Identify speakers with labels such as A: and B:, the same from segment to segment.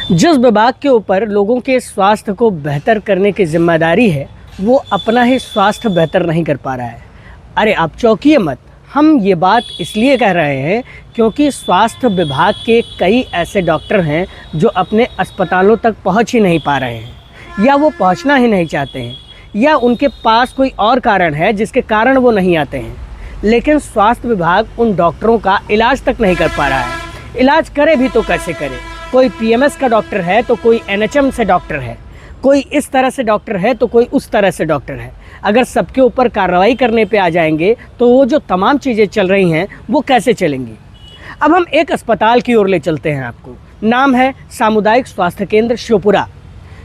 A: जिस विभाग के ऊपर लोगों के स्वास्थ्य को बेहतर करने की जिम्मेदारी है, वो अपना ही स्वास्थ्य बेहतर नहीं कर पा रहा है। अरे आप चौंकिए मत, हम ये बात इसलिए कह रहे हैं क्योंकि स्वास्थ्य विभाग के कई ऐसे डॉक्टर हैं जो अपने अस्पतालों तक पहुंच ही नहीं पा रहे हैं, या वो पहुंचना ही नहीं चाहते हैं, या उनके पास कोई और कारण है जिसके कारण वो नहीं आते हैं। लेकिन स्वास्थ्य विभाग उन डॉक्टरों का इलाज तक नहीं कर पा रहा है। इलाज करे भी तो कैसे करे? कोई पीएमएस का डॉक्टर है तो कोई एनएचएम से डॉक्टर है, कोई इस तरह से डॉक्टर है तो कोई उस तरह से डॉक्टर है। अगर सबके ऊपर कार्रवाई करने पे आ जाएंगे तो वो जो तमाम चीज़ें चल रही हैं वो कैसे चलेंगी। अब हम एक अस्पताल की ओर ले चलते हैं आपको। नाम है सामुदायिक स्वास्थ्य केंद्र शिवपुरा।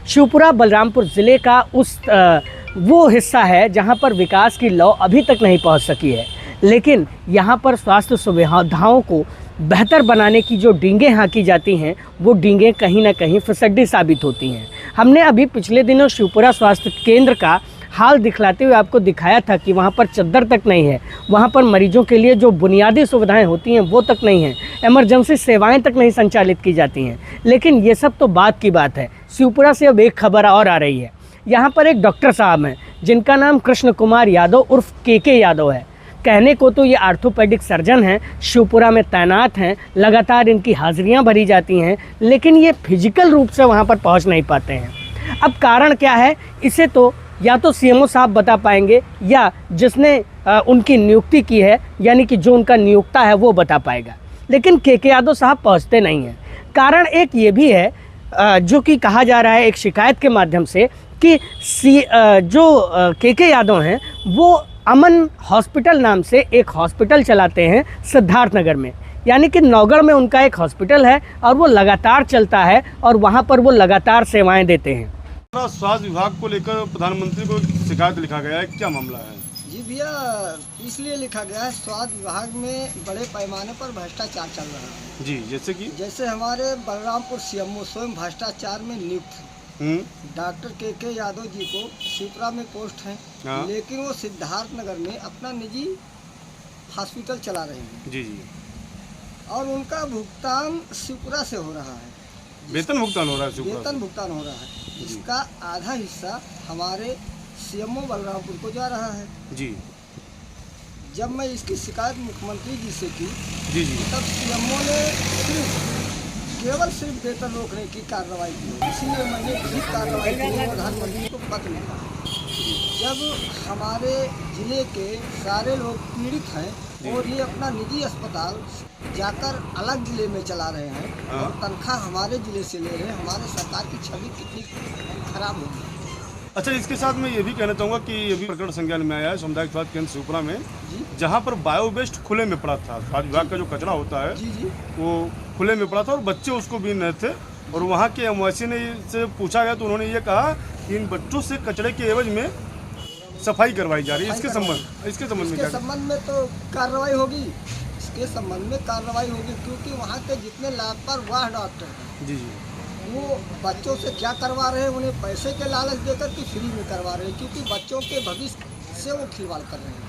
A: शिवपुरा बलरामपुर ज़िले का वो हिस्सा है जहाँ पर विकास की लौ अभी तक नहीं पहुँच सकी है, लेकिन यहाँ पर स्वास्थ्य सुविधाओं को बेहतर बनाने की जो डींगें हाँकी जाती हैं वो डींगें कहीं ना कहीं फिसड्डी साबित होती हैं। हमने अभी पिछले दिनों शिवपुरा स्वास्थ्य केंद्र का हाल दिखलाते हुए आपको दिखाया था कि वहाँ पर चद्दर तक नहीं है, वहाँ पर मरीजों के लिए जो बुनियादी सुविधाएं होती हैं वो तक नहीं हैं, इमरजेंसी सेवाएं तक नहीं संचालित की जाती हैं। लेकिन ये सब तो बात की बात है। शिवपुरा से अब एक खबर और आ रही है। यहाँ पर एक डॉक्टर साहब हैं जिनका नाम कृष्ण कुमार यादव उर्फ के यादव है। कहने को तो ये आर्थोपेडिक सर्जन हैं, शिवपुरा में तैनात हैं, लगातार इनकी हाजिरियां भरी जाती हैं, लेकिन ये फिजिकल रूप से वहां पर पहुंच नहीं पाते हैं। अब कारण क्या है, इसे तो या तो सीएमओ साहब बता पाएंगे या जिसने उनकी नियुक्ति की है, यानी कि जो उनका नियोक्ता है वो बता पाएगा। लेकिन के यादव साहब पहुँचते नहीं हैं। कारण एक ये भी है जो कि कहा जा रहा है एक शिकायत के माध्यम से कि जो के यादव हैं वो अमन हॉस्पिटल नाम से एक हॉस्पिटल चलाते हैं सिद्धार्थनगर में, यानी कि नौगढ़ में उनका एक हॉस्पिटल है और वो लगातार चलता है और वहाँ पर वो लगातार सेवाएं देते हैं।
B: स्वास्थ्य विभाग को लेकर प्रधानमंत्री को शिकायत लिखा गया है, क्या मामला है?
C: जी भैया, इसलिए लिखा गया है, स्वास्थ्य विभाग में बड़े पैमाने पर भ्रष्टाचार चल रहा है।
B: जी, जैसे
C: हमारे बलरामपुर सीएमओ स्वयं भ्रष्टाचार में नियुक्त डॉक्टर के यादव जी को शिवपुरा में पोस्ट है, लेकिन वो सिद्धार्थनगर में अपना निजी हॉस्पिटल चला रहे हैं।
B: जी जी।
C: और उनका भुगतान शिवपुरा से हो रहा है,
B: वेतन भुगतान हो रहा है,
C: जिसका आधा हिस्सा हमारे सीएमओ बलरामपुर को जा रहा है।
B: जी।
C: जब मैं इसकी शिकायत मुख्यमंत्री जी से की,
B: जी जी,
C: तब सीएमओ ने केवल सिर्फ वेतन रोकने की कार्रवाई की, इसीलिए मैंने भी कार्रवाई की प्रधानमंत्री को पत्र लिखा। जब हमारे जिले के सारे लोग पीड़ित हैं और ये अपना निजी अस्पताल जाकर अलग जिले में चला रहे हैं और तनख्वाह हमारे जिले से ले रहे हैं, हमारे सरकार की छवि कितनी खराब होगी।
B: अच्छा, इसके साथ मैं ये भी कहना चाहूँगा कि ये भी प्रकरण संज्ञान में आया है सामुदायिक स्वास्थ्य केंद्र शिवपुरा में, जहाँ पर बायो वेस्ट खुले में पड़ा था। स्वास्थ्य विभाग का जो कचरा होता है वो खुले में पड़ा था और बच्चे उसको बीन रहे थे, और वहाँ के एमओआईसी ने से पूछा गया तो उन्होंने ये कहा कि इन बच्चों से कचरे के एवज में सफाई करवाई जा रही है। इसके संबंध में
C: तो कार्रवाई होगी, इसके संबंध में कार्रवाई होगी, क्योंकि वहाँ के जितने लापरवाह डॉक्टर हैं
B: जी जी,
C: वो बच्चों से क्या करवा रहे हैं, उन्हें पैसे के लालच देकर कि फ्री में करवा रहे हैं, क्योंकि बच्चों के भविष्य से वो खिलवाड़ कर रहे हैं।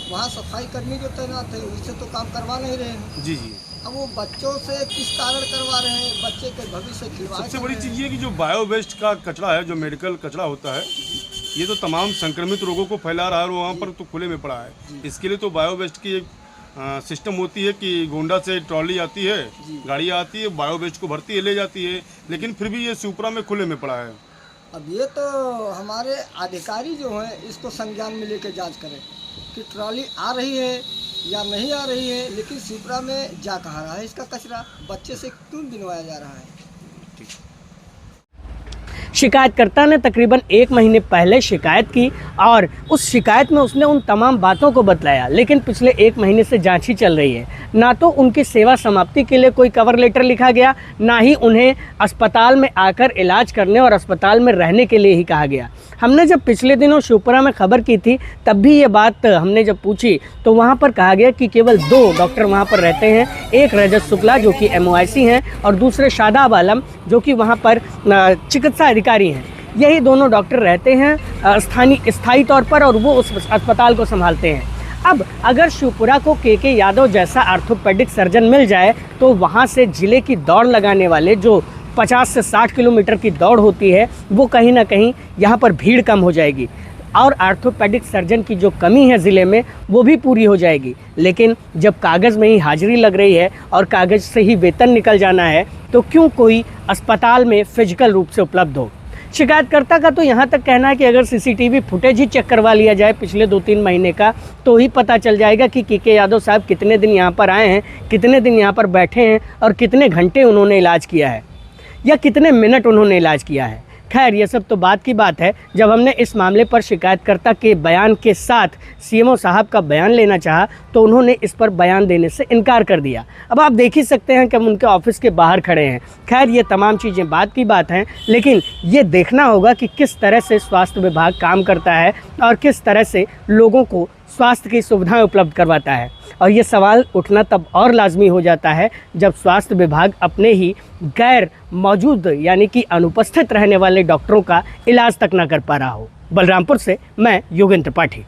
C: वहाँ सफाई कर्मी जो तैनात है उससे तो काम करवा नहीं रहे हैं।
B: जी जी।
C: अब वो बच्चों से किस कारण करवा रहे हैं, बच्चे के भविष्य से खिलवाड़।
B: सबसे बड़ी चीज़ ये कि जो बायो वेस्ट का कचरा है, जो मेडिकल कचरा होता है, ये तो तमाम संक्रमित रोगों को फैला रहा है और वहाँ पर तो खुले में पड़ा है। इसके लिए तो बायो वेस्ट की एक सिस्टम होती है कि गोंडा से ट्रॉली आती है, गाड़ी आती है, बायो वेस्ट को भरती है, ले जाती है, लेकिन फिर भी ये शिवपुरा में खुले में पड़ा है।
C: अब ये तो हमारे अधिकारी जो हैं इसको संज्ञान में लेकर जांच करें कि ट्रॉली आ रही है या नहीं आ रही है, लेकिन शिवपुरा में जा कहाँ रहा है इसका कचरा, बच्चे से क्यों बिनवाया जा रहा है।
A: शिकायतकर्ता ने तकरीबन 1 महीने पहले शिकायत की और उस शिकायत में उसने उन तमाम बातों को बतलाया, लेकिन पिछले 1 महीने से जांच ही चल रही है। ना तो उनकी सेवा समाप्ति के लिए कोई कवर लेटर लिखा गया, ना ही उन्हें अस्पताल में आकर इलाज करने और अस्पताल में रहने के लिए ही कहा गया। हमने जब पिछले दिनों शिवपुरा में खबर की थी तब भी ये बात हमने जब पूछी तो वहाँ पर कहा गया कि केवल 2 डॉक्टर वहाँ पर रहते हैं, एक रजत शुक्ला जो कि एमओआईसी हैं और दूसरे शादाब आलम जो कि वहाँ पर चिकित्सा अधिकारी हैं। यही दोनों डॉक्टर रहते हैं स्थायी तौर पर और वो उस अस्पताल को संभालते हैं। अब अगर शिवपुरा को के यादव जैसा आर्थोपेडिक सर्जन मिल जाए तो वहाँ से ज़िले की दौड़ लगाने वाले जो 50 से 60 किलोमीटर की दौड़ होती है वो कहीं ना कहीं यहाँ पर भीड़ कम हो जाएगी और आर्थोपेडिक सर्जन की जो कमी है ज़िले में वो भी पूरी हो जाएगी। लेकिन जब कागज़ में ही हाजिरी लग रही है और कागज़ से ही वेतन निकल जाना है तो क्यों कोई अस्पताल में फिजिकल रूप से उपलब्ध हो। शिकायतकर्ता का तो यहाँ तक कहना है कि अगर सीसीटीवी फुटेज ही चेक करवा लिया जाए पिछले 2-3 महीने का तो ही पता चल जाएगा कि के यादव साहब कितने दिन यहाँ पर आए हैं, कितने दिन यहाँ पर बैठे हैं और कितने घंटे उन्होंने इलाज किया है या कितने मिनट उन्होंने इलाज किया है। खैर ये सब तो बात की बात है। जब हमने इस मामले पर शिकायतकर्ता के बयान के साथ सीएमओ साहब का बयान लेना चाहा तो उन्होंने इस पर बयान देने से इनकार कर दिया। अब आप देख ही सकते हैं कि हम उनके ऑफिस के बाहर खड़े हैं। खैर ये तमाम चीज़ें बात की बात हैं, लेकिन ये देखना होगा कि किस तरह से स्वास्थ्य विभाग काम करता है और किस तरह से लोगों को स्वास्थ्य की सुविधाएं उपलब्ध करवाता है। और ये सवाल उठना तब और लाजमी हो जाता है जब स्वास्थ्य विभाग अपने ही गैर मौजूद यानी कि अनुपस्थित रहने वाले डॉक्टरों का इलाज तक ना कर पा रहा हो। बलरामपुर से मैं योगेंद्र त्रिपाठी।